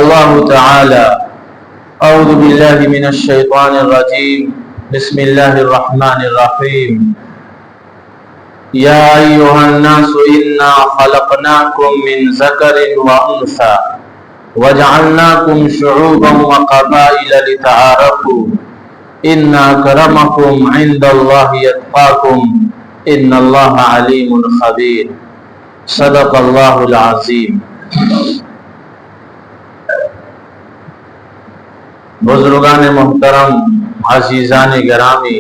الله تعالى: أعوذ بالله من الشيطان الرجيم، بسم الله الرحمن الرحيم. يا أيها الناس إنا خلقناكم من ذكر وأنثى وجعلناكم شعوبا وقبائل لتعارفوا إن أكرمكم عند الله يتقاكم إن الله عليم خبير. صدق الله العظيم. بزرگان محترم، عزیزان گرامی،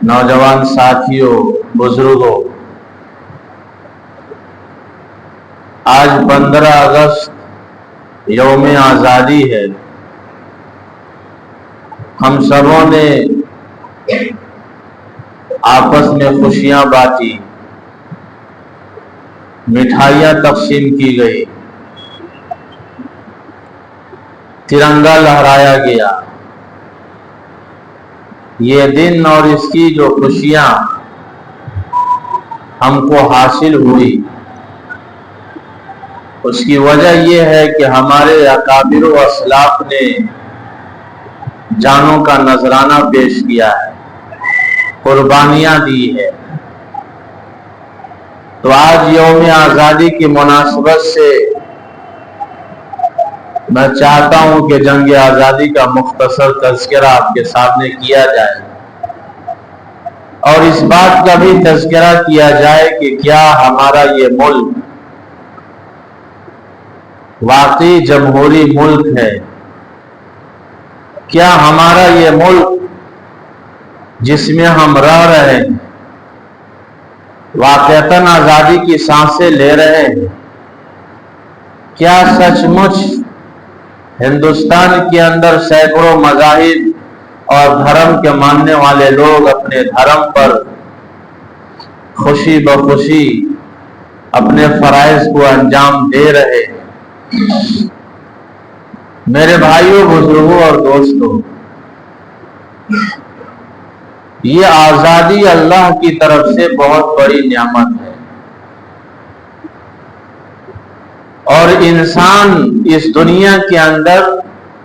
نوجوان ساتھیوں، بزرگوں، آج 15 اگست یوم آزادی ہے. ہم سبوں نے آپس میں خوشیاں بانٹی، مٹھائیاں تقسیم کی گئی، ترنگا لہرایا گیا. یہ دن اور اس کی جو خوشیاں ہم کو حاصل ہوئی، اس کی وجہ یہ ہے کہ ہمارے اکابر و اسلاف نے جانوں کا نذرانہ پیش کیا ہے، قربانیاں دی ہے. تو آج یوم آزادی کی مناسبت سے میں چاہتا ہوں کہ جنگ آزادی کا مختصر تذکرہ آپ کے سامنے کیا جائے اور اس بات کا بھی تذکرہ کیا جائے کہ کیا ہمارا یہ ملک واقعی جمہوری ملک ہے؟ کیا ہمارا یہ ملک جس میں ہم رہ رہے ہیں واقعتاً آزادی کی سانسیں لے رہے ہیں؟ کیا سچ مچ ہندوستان کے اندر سینکڑوں مذاہب اور دھرم کے ماننے والے لوگ اپنے دھرم پر خوشی بخوشی اپنے فرائض کو انجام دے رہے ہیں؟ میرے بھائیوں، بزرگوں اور دوستوں، یہ آزادی اللہ کی طرف سے بہت بڑی نعمت ہے اور انسان اس دنیا کے اندر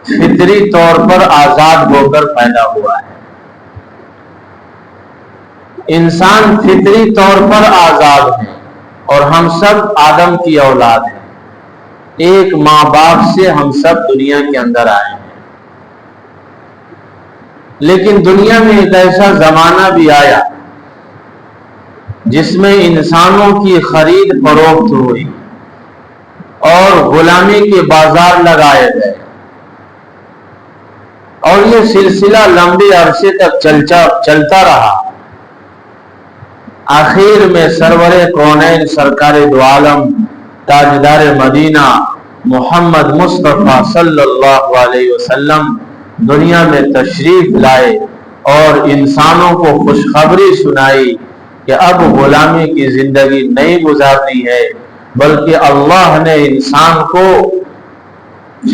فطری طور پر آزاد ہو کر پیدا ہوا ہے. انسان فطری طور پر آزاد ہے اور ہم سب آدم کی اولاد ہیں. ایک ماں باپ سے ہم سب دنیا کے اندر آئے ہیں. لیکن دنیا میں ایک ایسا زمانہ بھی آیا جس میں انسانوں کی خرید فروخت ہوئی اور غلامی کے بازار لگائے گئے اور یہ سلسلہ لمبے عرصے تک چلتا رہا. آخر میں سرور کونین سرکار دو عالم تاجدار مدینہ محمد مصطفیٰ صلی اللہ علیہ وسلم دنیا میں تشریف لائے اور انسانوں کو خوشخبری سنائی کہ اب غلامی کی زندگی نہیں گزارنی ہے، بلکہ اللہ نے انسان کو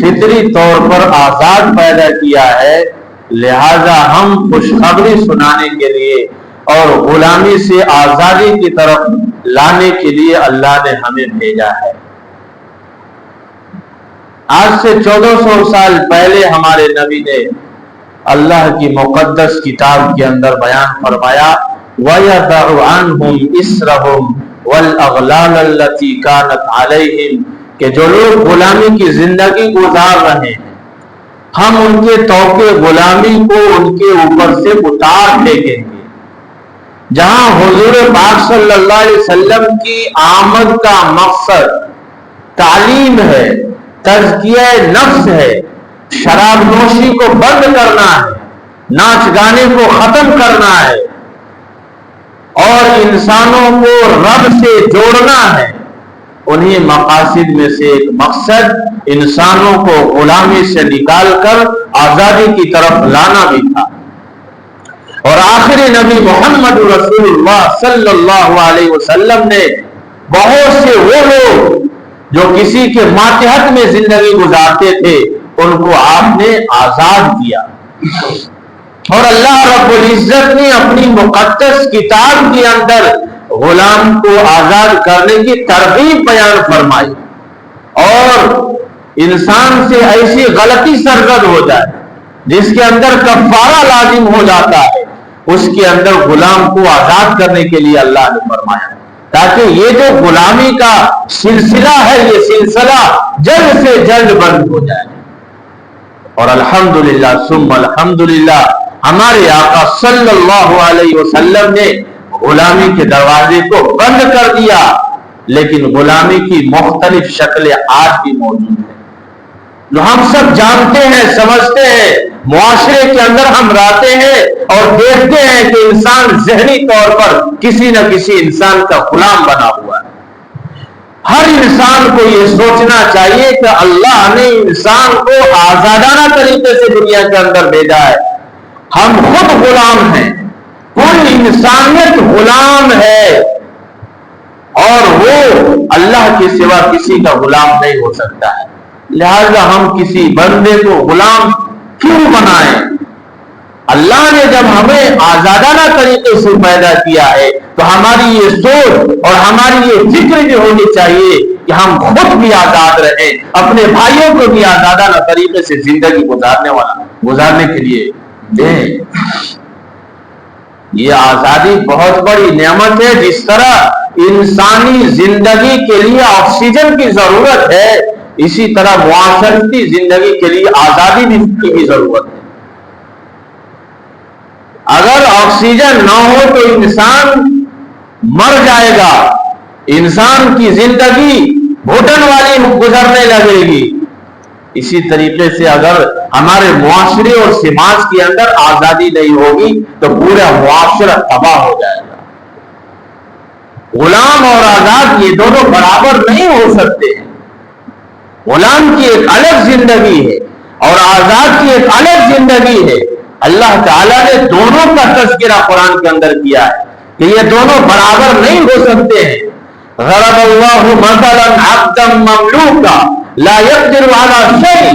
فطری طور پر آزاد پیدا کیا ہے. لہذا ہم خوشخبری سنانے کے لیے اور غلامی سے آزادی کی طرف لانے کے لیے اللہ نے ہمیں بھیجا ہے. آج سے 1400 سال پہلے ہمارے نبی نے اللہ کی مقدس کتاب کے اندر بیان فرمایا وَيَضَعُ عَنْهُمْ إِسْرَهُمْ وَالْأَغْلَالَ الَّتِي كَانَتْ عَلَيْهِمْ کہ جو لوگ غلامی کی زندگی گزار رہے ہیں ہم ان کے توقع غلامی کو ان کے اوپر سے اتار پھینکیں گے. جہاں حضور پاک صلی اللہ علیہ وسلم کی آمد کا مقصد تعلیم ہے، تزکیہ نفس ہے، شراب نوشی کو بند کرنا ہے، ناچ گانے کو ختم کرنا ہے اور انسانوں کو رب سے جوڑنا ہے، انہی مقاصد میں سے ایک مقصد انسانوں کو غلامی سے نکال کر آزادی کی طرف لانا بھی تھا. اور آخری نبی محمد رسول اللہ صلی اللہ علیہ وسلم نے بہت سے وہ لوگ جو کسی کے ماتحت میں زندگی گزارتے تھے ان کو آپ نے آزاد کیا. اور اللہ رب العزت نے اپنی مقدس کتاب کے اندر غلام کو آزاد کرنے کی ترغیب بیان فرمائی اور انسان سے ایسی غلطی سرزد ہو جائے جس کے اندر کفارہ لازم ہو جاتا ہے، اس کے اندر غلام کو آزاد کرنے کے لیے اللہ نے فرمایا، تاکہ یہ جو غلامی کا سلسلہ ہے یہ سلسلہ جلد سے جلد بند ہو جائے۔ اور الحمدللہ ثم الحمدللہ ہمارے آقا صلی اللہ علیہ وسلم نے غلامی کے دروازے کو بند کر دیا، لیکن غلامی کی مختلف شکلیں آج بھی موجود ہیں جو ہم سب جانتے ہیں، سمجھتے ہیں، معاشرے کے اندر ہم رہتے ہیں اور دیکھتے ہیں کہ انسان ذہنی طور پر کسی نہ کسی انسان کا غلام بنا ہوا ہے۔ ہر انسان کو یہ سوچنا چاہیے کہ اللہ نے انسان کو آزادانہ طریقے سے دنیا کے اندر بھیجا ہے، ہم خود غلام ہیں، پوری انسانیت غلام ہے، اور وہ اللہ کے سوا کسی کا غلام نہیں ہو سکتا ہے۔ لہذا ہم کسی بندے کو غلام کیوں بنائیں؟ اللہ نے جب ہمیں آزادانہ طریقے سے پیدا کیا ہے تو ہماری یہ سوچ اور ہماری یہ فکر بھی ہونی چاہیے کہ ہم خود بھی آزاد رہیں، اپنے بھائیوں کو بھی آزادانہ طریقے سے زندگی گزارنے کے لیے دیں۔ یہ آزادی بہت بڑی نعمت ہے، جس طرح انسانی زندگی کے لیے آکسیجن کی ضرورت ہے، اسی طرح معاشرتی زندگی کے لیے آزادی کی بھی ضرورت ہے۔ اگر آکسیجن نہ ہو تو انسان مر جائے گا، انسان کی زندگی گھٹن والی گزرنے لگے گی۔ اسی طریقے سے اگر ہمارے معاشرے اور سماج کے اندر آزادی نہیں ہوگی تو پورا معاشرہ تباہ ہو جائے گا۔ غلام اور آزاد یہ دونوں برابر نہیں ہو سکتے ہیں۔ غلام کی ایک الگ زندگی ہے اور آزاد کی ایک الگ زندگی ہے۔ اللہ تعالیٰ نے دونوں کا تذکرہ قرآن کے اندر کیا ہے کہ یہ دونوں برابر نہیں ہو سکتے ہیں۔ ضرب اللہ مثلا عبدا مملوکا لا يقدر على شيء،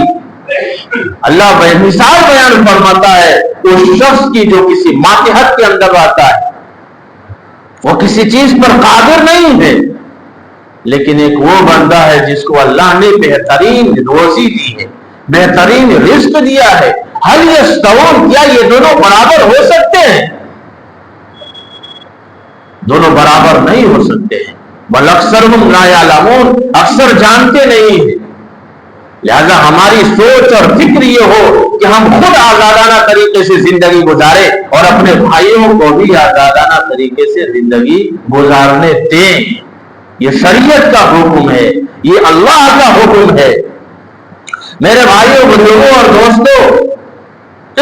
اللہ مثال بیان فرماتا ہے اس شخص کی جو کسی ماتحت کے اندر رہتا ہے، وہ کسی چیز پر قادر نہیں ہے، لیکن ایک وہ بندہ ہے جس کو اللہ نے بہترین روزی دی ہے، بہترین رزق دیا ہے۔ هل يستوون، کیا یہ دونوں برابر ہو سکتے ہیں؟ دونوں برابر نہیں ہو سکتے ہیں۔ بل اکثرهم لا يعلمون، اکثر جانتے نہیں ہیں۔ لہذا ہماری سوچ اور فکر یہ ہو کہ ہم خود آزادانہ طریقے سے زندگی گزارے اور اپنے بھائیوں کو بھی آزادانہ طریقے سے زندگی گزارنے دیں۔ یہ شریعت کا حکم ہے، یہ اللہ کا حکم ہے۔ میرے بھائیوں، بزرگوں اور دوستوں،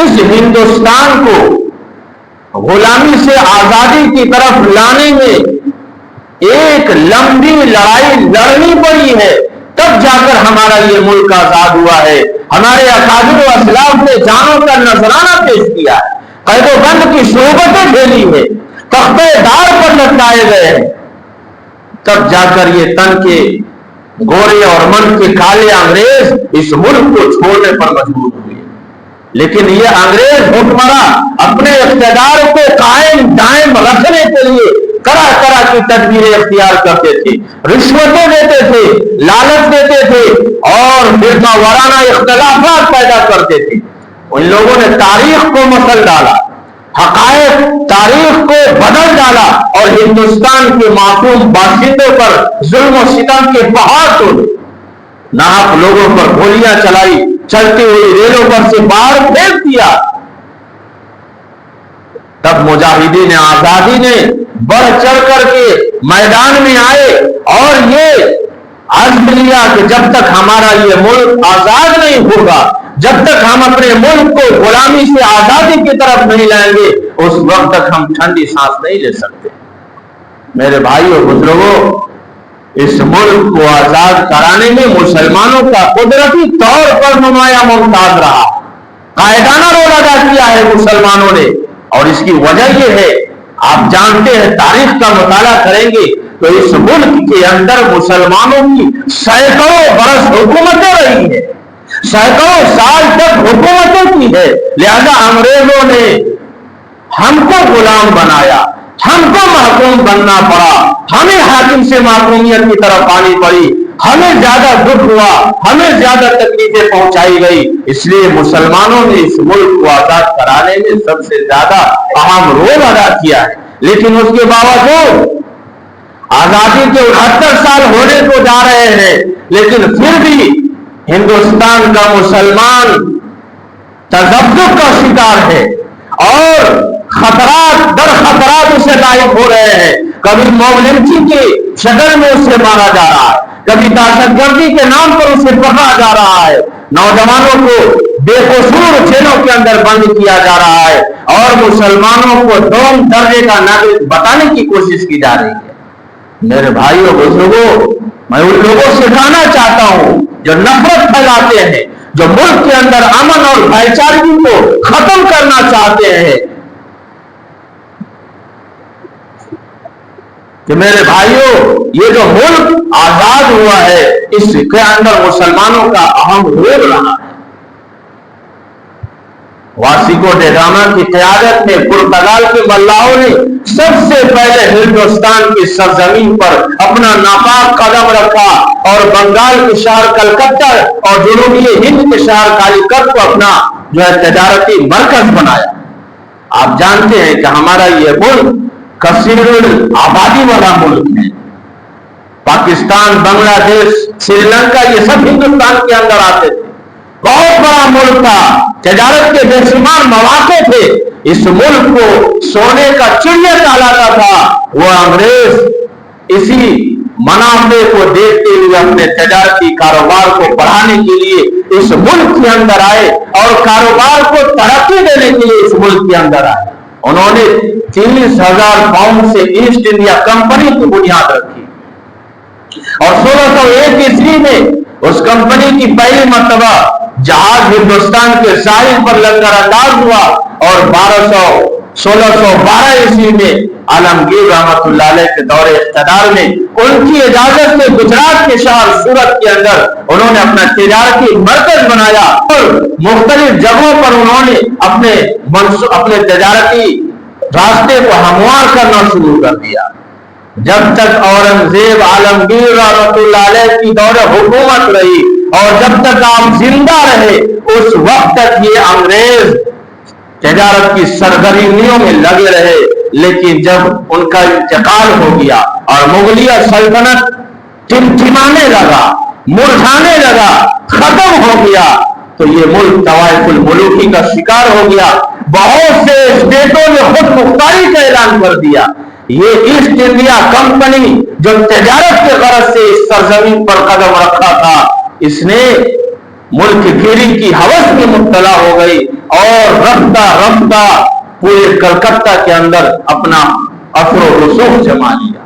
اس ہندوستان کو غلامی سے آزادی کی طرف لانے میں ایک لمبی لڑائی لڑنی پڑی ہے، تب جا کر ہمارا یہ ملک آزاد ہوا ہے۔ ہمارے اکابر و اسلاف نے جانوں کا نذرانہ پیش کیا ہے، قید و بند کی صحبتیں جھیلی ہے، تختے دار پر لٹکائے گئے ہیں، تب جا کر یہ تن کے گورے اور من کے کالے انگریز اس ملک کو چھوڑنے پر مجبور ہوئے۔ لیکن یہ انگریز حکمراں اپنے اقتدار کو قائم دائم رکھنے کے لیے طرح طرح کی تدبیریں اختیار کرتے تھے، رشوتیں دیتے تھے، لالچ دیتے تھے اور فرقہ وارانہ اختلافات پیدا کرتے تھے۔ ان لوگوں نے تاریخ کو مسل ڈالا، حقائق تاریخ کو بدل ڈالا اور ہندوستان کے معصوم باشندوں پر ظلم و ستم کے پہاڑ توڑے، ناحق لوگوں پر گولیاں چلائی، چلتی ہوئی ریلوں پر سے باہر پھینک دیا۔ تب مجاہدین آزادی نے بڑھ چڑھ کر کے میدان میں آئے اور یہ عزم لیا کہ جب تک ہمارا یہ ملک آزاد نہیں ہوگا، جب تک ہم اپنے ملک کو غلامی سے آزادی کی طرف نہیں لائیں گے، اس وقت تک ہم ٹھنڈی سانس نہیں لے سکتے۔ میرے بھائیوں بزرگوں، اس ملک کو آزاد کرانے میں مسلمانوں کا قدرتی طور پر نمایاں ممتاز رہا، قائدانہ رول ادا کیا ہے مسلمانوں نے، اور اس کی وجہ یہ ہے، آپ جانتے ہیں، تاریخ کا مطالعہ کریں گے تو اس ملک کے اندر مسلمانوں کی سینکڑوں برس حکومتیں رہی ہیں، سینکڑوں سال تک حکومتیں کی ہے۔ لہذا انگریزوں نے ہم کو غلام بنایا، ہم کو محکوم بننا پڑا، ہمیں حاکم سے محکومیت کی طرف آنی پڑی، ہمیں زیادہ دکھ ہوا، ہمیں زیادہ تکلیفیں پہنچائی گئی، اس لیے مسلمانوں نے اس ملک کو آزاد کرانے میں سب سے زیادہ اہم رول ادا کیا ہے۔ لیکن اس کے باوجود آزادی کے 69 سال ہونے کو جا رہے ہیں، لیکن پھر بھی ہندوستان کا مسلمان تذبذب کا شکار ہے اور خطرات در خطرات اسے لاحق ہو رہے ہیں۔ کبھی موب لنچنگ کی شکل میں اسے مارا جا رہا ہے، کبھی دہشت گردی کے نام پر اسے پکڑا جا رہا ہے، نوجوانوں کو بے قصور جیلوں کے اندر بند کیا جا رہا ہے اور مسلمانوں کو دوم درجے کا ناگرک بتانے کی کوشش کی جا رہی ہے۔ میرے بھائیوں بزرگوں، میں ان لوگوں سے کہنا چاہتا ہوں جو نفرت پھیلاتے ہیں، جو ملک کے اندر امن اور بھائی چارگی کو ختم کرنا چاہتے ہیں، کہ میرے بھائیوں یہ جو ملک آزاد ہوا ہے اس کے اندر مسلمانوں کا اہم رول رہا ہے۔ واسکو ڈے گاما کی قیادت میں پرتگال کے ملاحوں نے سب سے پہلے ہندوستان کی سرزمین پر اپنا ناپاک قدم رکھا اور بنگال کے شہر کلکتہ اور جنوبی ہند کے شہر کالیکٹ کو اپنا جو ہے تجارتی مرکز بنایا۔ آپ جانتے ہیں کہ ہمارا یہ ملک کثیر آبادی والا ملک ہے۔ پاکستان، بنگلہ دیش، سری لنکا یہ سب ہندوستان کے اندر آتے تھے، بہت بڑا ملک تھا، تجارت کے بے شمار مواقع تھے۔ اس ملک کو سونے کا چڑیا کہلاتا تھا۔ وہ انگریز اسی منافع کو دیکھتے ہوئے اپنے تجارتی کاروبار کو بڑھانے کے لیے اس ملک کے اندر آئے اور کاروبار کو ترقی دینے کے لیے اس ملک کے اندر آئے۔ انہوں نے 30,000 پاؤنڈ سے ایسٹ انڈیا کمپنی کی بنیاد رکھی اور 1601 عیسوی میں اس کمپنی کی پہلی مرتبہ جہاز ہندوستان کے ساحل پر لنگر انداز ہوا اور 1612 عیسوی میں عالمگیر رحمت اللہ علیہ کے دور اقتدار میں ان کی اجازت سے گجرات کے شہر سورت کے اندر انہوں نے اپنا تجارتی مرکز بنایا اور مختلف جگہوں پر انہوں نے اپنے تجارتی راستے کو ہموار کرنا شروع کر دیا۔ جب تک اورنگزیب عالمگیر رحمت اللہ علیہ کی دور حکومت رہی اور جب تک آپ زندہ رہے اس وقت تک یہ انگریز تجارت کی سرگرمیوں میں لگے رہے، لیکن جب ان کا انتقال ہو گیا اور مغلیہ سلطنت ٹمٹمانے لگا، مرجھانے لگا، ختم ہو گیا تو یہ ملک طوائف الملوکی کا شکار ہو گیا۔ بہت سے اسٹیٹوں نے خود مختاری کا اعلان کر دیا۔ یہ ایسٹ انڈیا کمپنی جو تجارت کے غرض سے اس سرزمین پر قدم رکھا تھا، اس نے ملک گیری کی ہوس میں مبتلا ہو گئی اور رفتہ رفتہ پورے کلکتہ کے اندر اپنا اثر و رسوخ جما لیا۔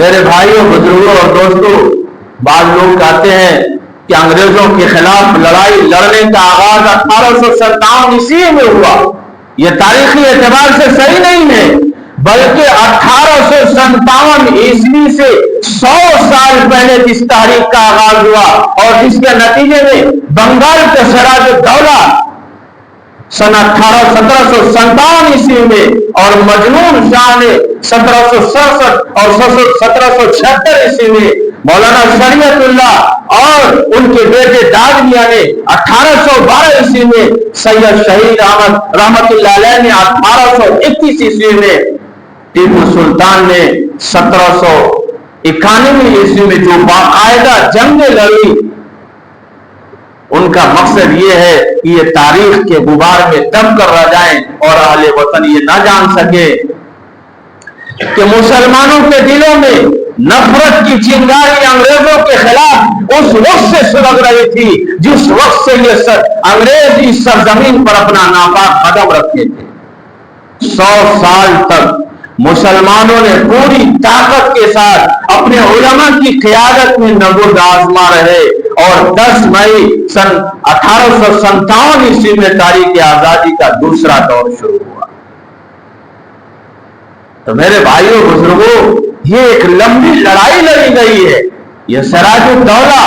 میرے بھائیوں، بزرگوں اور دوستوں، بعض لوگ کہتے ہیں کہ انگریزوں کے خلاف لڑائی لڑنے کا آغاز 1857 عیسوی میں ہوا۔ یہ تاریخی اعتبار سے صحیح نہیں ہے، بلکہ 1857 عیسوی سے 100 سال پہلے جس تحریک کا آغاز ہوا اور جس کے نتیجے میں بنگال کے سراج الدولہ سن 1757 عیسوی میں اور مجنون شاہ نے 1767 اور 1776 عیسوی میں مولانا شریعت اللہ اور ان کے بیٹے داج میاں نے 1812 عیسوی میں سید شہید احمد رحمت اللہ علیہ نے 1831 عیسوی میں ٹیپو سلطان نے 1791 عیسوی میں جو باقاعدہ جنگیں لڑی، ان کا مقصد یہ ہے کہ یہ تاریخ کے غبار میں دب کر رہ جائیں اور اہل وطن یہ نہ جان سکے کہ مسلمانوں کے دلوں میں نفرت کی چنگاری انگریزوں کے خلاف اس وقت سے سلگ رہی تھی جس وقت سے یہ انگریز اس سرزمین پر اپنا ناپاک قدم رکھے تھے۔ 100 سال تک مسلمانوں نے پوری طاقت کے ساتھ اپنے علماء کی قیادت میں نبرد آزما رہے اور 10 مئی سن 1857 عیسوی میں تاریخ آزادی کا دوسرا دور شروع ہوا۔ تو میرے بھائیوں بزرگوں، یہ ایک لمبی لڑائی لڑی گئی ہے۔ یہ سراج الدولہ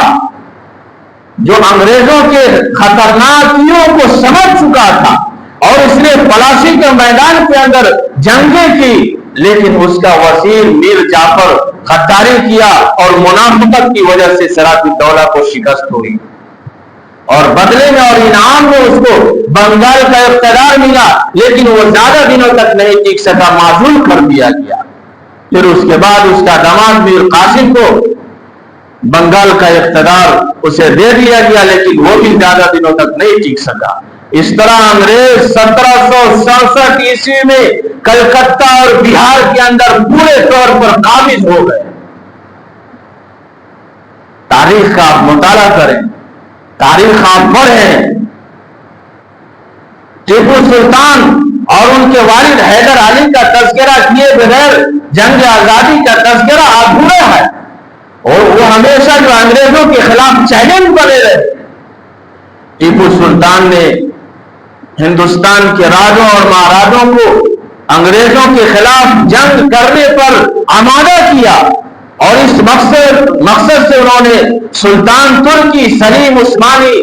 جو انگریزوں کے خطرناکیوں کو سمجھ چکا تھا اور اس نے پلاسی کے میدان کے اندر جنگیں کی، لیکن اس کا وزیر میر جعفر غداری کیا اور منافقت کی وجہ سے صراط الدولہ کو شکست ہوئی، اور بدلے میں اور انعام میں اس کو بنگال کا اقتدار ملا، لیکن وہ زیادہ دنوں تک نہیں ٹک سکا، معزول کر دیا گیا۔ پھر اس کے بعد اس کا داماد میر قاسم کو بنگال کا اقتدار اسے دے دیا گیا، لیکن وہ بھی زیادہ دنوں تک نہیں ٹک سکا۔ اس طرح انگریز 1767 عیسوی میں کلکتہ اور بہار کے اندر پورے طور پر قابض ہو گئے۔ تاریخ کا آپ مطالعہ کریں، تاریخ آپ پڑھیں، ٹیپو سلطان اور ان کے والد حیدر علی کا تذکرہ کیے بغیر جنگ آزادی کا تذکرہ ادھورا ہے، اور وہ ہمیشہ جو انگریزوں کے خلاف چیلنج بنے رہے۔ ٹیپو سلطان نے ہندوستان کے راجوں اور مہاراجوں کو انگریزوں کے خلاف جنگ کرنے پر آمادہ کیا، اور اس مقصد سے انہوں نے سلطان ترکی، سلیم عثمانی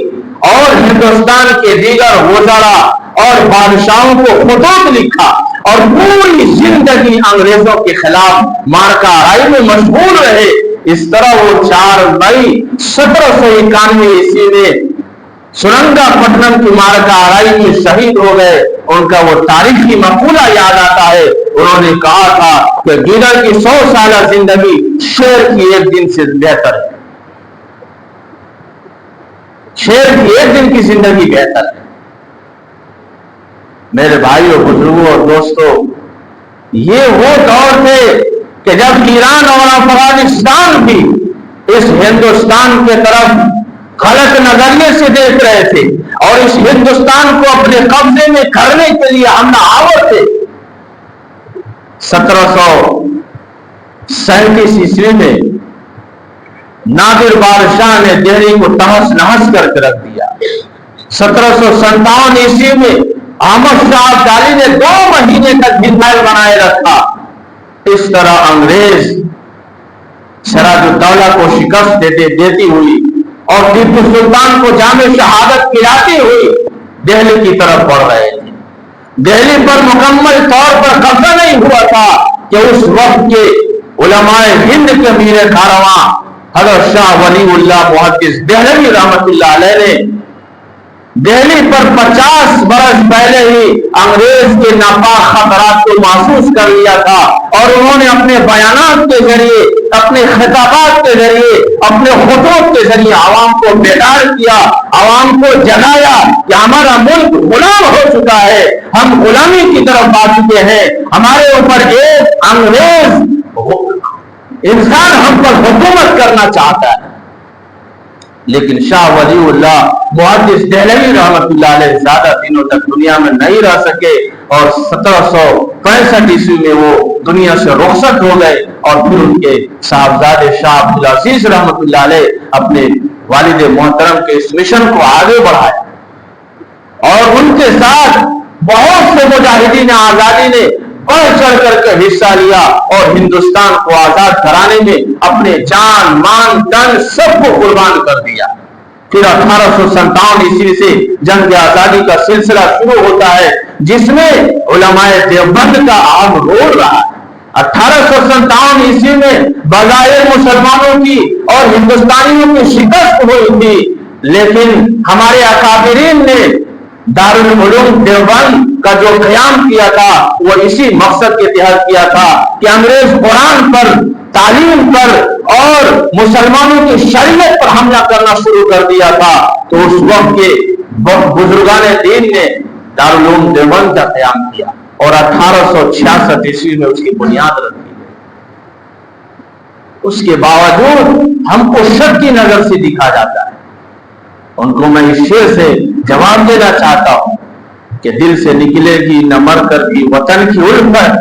اور ہندوستان کے دیگر وزراء اور بادشاہوں کو خطوط لکھا، اور پوری زندگی انگریزوں کے خلاف مارکا آرائی میں مشغول رہے۔ اس طرح وہ 4 مئی 1791 عیسوی میں سرنگا پٹنم کی مارکا آرائی میں شہید ہو گئے۔ ان کا وہ تاریخی مقولہ یاد آتا ہے، انہوں نے کہا تھا کہ گیدڑ کی 100 سالہ زندگی شیر کی 1 دن سے بہتر ہے، شیر کی 1 دن کی زندگی بہتر ہے۔ میرے بھائیوں، بزرگوں اور دوستوں، یہ وہ دور تھے کہ جب ایران اور افغانستان بھی اس ہندوستان کے طرف غلط نظریے سے دیکھ رہے تھے اور اس ہندوستان کو اپنے قبضے میں کرنے کے لیے حملہ آور تھے۔ 1737 عیسوی میں نادر بادشاہ نے دہلی کو تہس نہس کر کے رکھ دیا۔ 1757 عیسوی میں احمد شاہ ابدالی نے 2 مہینے تک میزائل بنائے رکھا۔ اس طرح انگریز سراج الدولہ کو شکست دیتی ہوئی اور ٹیپو سلطان کو جام شہادت پلاتی ہوئی دہلی کی طرف بڑھ رہے تھے۔ دہلی پر مکمل طور پر قبضہ نہیں ہوا تھا کہ اس وقت کے علماء ہند کے امیر کارواں حضرت شاہ ولی اللہ محدث دہلوی رحمت اللہ علیہ نے دہلی پر 50 برس پہلے ہی انگریز کے ناپاک خطرات کو محسوس کر لیا تھا، اور انہوں نے اپنے بیانات کے ذریعے، اپنے خطابات کے ذریعے، اپنے خطوط کے ذریعے عوام کو بیدار کیا، عوام کو جگایا کہ ہمارا ملک غلام ہو چکا ہے، ہم غلامی کی طرف آ چکے ہیں، ہمارے اوپر ایک انگریز انسان ہم پر حکومت کرنا چاہتا ہے۔ لیکن شاہ ولی اللہ محدث دہلوی رحمت اللہ علیہ زیادہ دنوں تک دنیا میں نہیں رہ سکے، اور 1765 عیسوی میں وہ دنیا سے رخصت ہو گئے، اور پھر ان کے صاحبزادے شاہ عبدالعزیز رحمت اللہ علیہ اپنے والد محترم کے اس مشن کو آگے بڑھائے، اور ان کے ساتھ بہت سے مجاہدین آزادی نے بڑھ چڑھ کر کے حصہ لیا اور ہندوستان کو آزاد کرانے میں اپنے جان، مان، تن سب کو قربان کر دیا۔ پھر 1857 عیسوی سے جنگ آزادی کا سلسلہ شروع ہوتا ہے، جس میں علماء دیوبند کا اہم رول رہا ہے۔ 1857 عیسوی میں بظاہر مسلمانوں کی اور ہندوستانیوں کی شکست ہوئی تھی، لیکن ہمارے اکابرین نے دارالعلوم دیوبند کا جو قیام کیا تھا وہ اسی مقصد کے تحت کیا تھا کہ انگریز قرآن پر، تعلیم پر اور مسلمانوں کی شریعت پر حملہ کرنا شروع کر دیا تھا، تو اس وقت کے بزرگان دین نے دارالعلوم دیوبند کا قیام کیا اور 1866 عیسوی میں اس کی بنیاد رکھی۔ اس کے باوجود ہم کو شک کی نظر سے دیکھا جاتا ہے۔ ان کو میں اس شعر سے جواب دینا چاہتا ہوں کہ دل سے نکلے گی نہ مر کر بھی وطن کی الفت،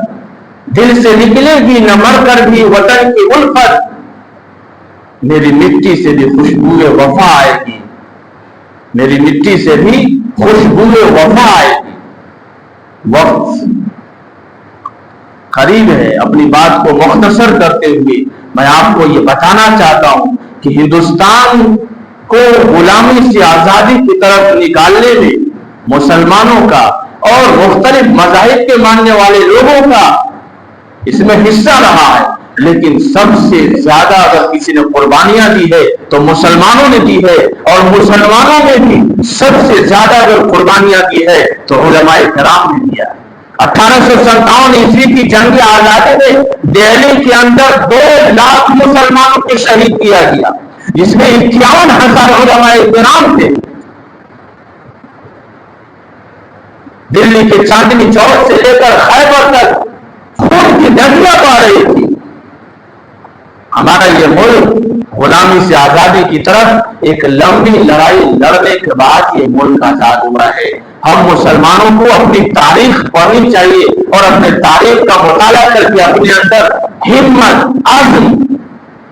دل سے نکلے گی نہ مر کر بھی وطن کی الفت، میری مٹی سے بھی خوشبو وفا آئے گی، میری مٹی سے بھی خوشبو وفا آئے گی۔ وقت قریب ہے، اپنی بات کو مختصر کرتے ہوئے میں آپ کو یہ بتانا چاہتا ہوں کہ ہندوستان کو غلامی سے آزادی کی طرف نکالنے میں مسلمانوں کا اور مختلف مذاہب کے ماننے والے لوگوں کا اس میں حصہ رہا ہے، لیکن سب سے زیادہ اگر کسی نے قربانیاں دی ہے تو مسلمانوں نے دی ہے، اور مسلمانوں نے بھی سب سے زیادہ اگر قربانیاں دی ہے تو علماء کرام نے دیا ہے۔ 1857 کی جنگ آزادی میں دہلی کے اندر 2 لاکھ مسلمانوں کو شہید کیا گیا، جس میں 51,000 علماء کرام تھے۔ دلی کے چاندنی چوک سے لے کر خیبر تک خون کی ندیاں بہہ رہی تھی۔ ہمارا یہ ملک غلامی سے آزادی کی طرف ایک لمبی لڑائی لڑنے کے بعد یہ ملک آزاد ہوا ہے۔ ہم مسلمانوں کو اپنی تاریخ پڑھنی چاہیے اور اپنے تاریخ کا مطالعہ کر کے اپنے اندر ہمت، عزم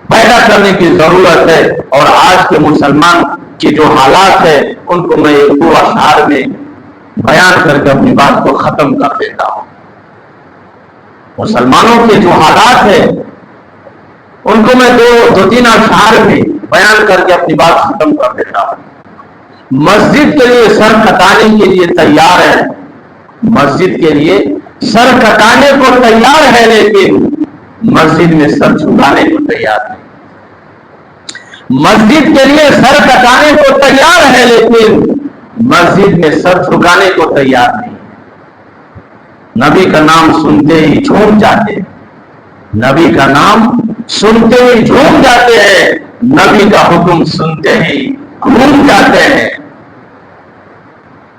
پیدا کرنے کی ضرورت ہے۔ اور آج کے مسلمان کے جو حالات ہیں ان کو میں 2 اشعار میں بیان کر کے اپنی بات کو ختم کر دیتا ہوں۔ مسلمانوں کے جو حالات ہیں ان کو میں 2-3 اشعار میں بیان کر کے اپنی بات ختم کر دیتا ہوں۔ مسجد کے لیے سر کٹانے کے لیے تیار ہے، مسجد کے لیے سر کٹانے کو تیار ہے، لیکن مسجد میں سر جھکانے کو تیار نہیں۔ مسجد کے لیے سر کٹانے کو تیار ہے، لیکن مسجد میں سر جھکانے کو تیار نہیں۔ نبی کا نام سنتے ہی جھوم جاتے ہیں، نبی کا نام سنتے ہی جھوم جاتے ہیں، نبی کا حکم سنتے ہی گھوم جاتے ہیں،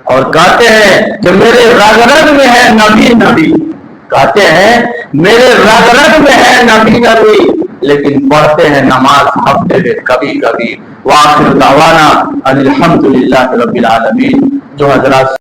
اور کہتے ہیں کہ میرے رگ رگ میں ہے نبی نبی، کہتے ہیں میرے رگ رگ میں ہے نبی نبی، لیکن پڑھتے ہیں نماز ہفتے میں کبھی کبھی۔ وآخر دعوانا ان الحمدللہ رب العالمین۔ جو حضرات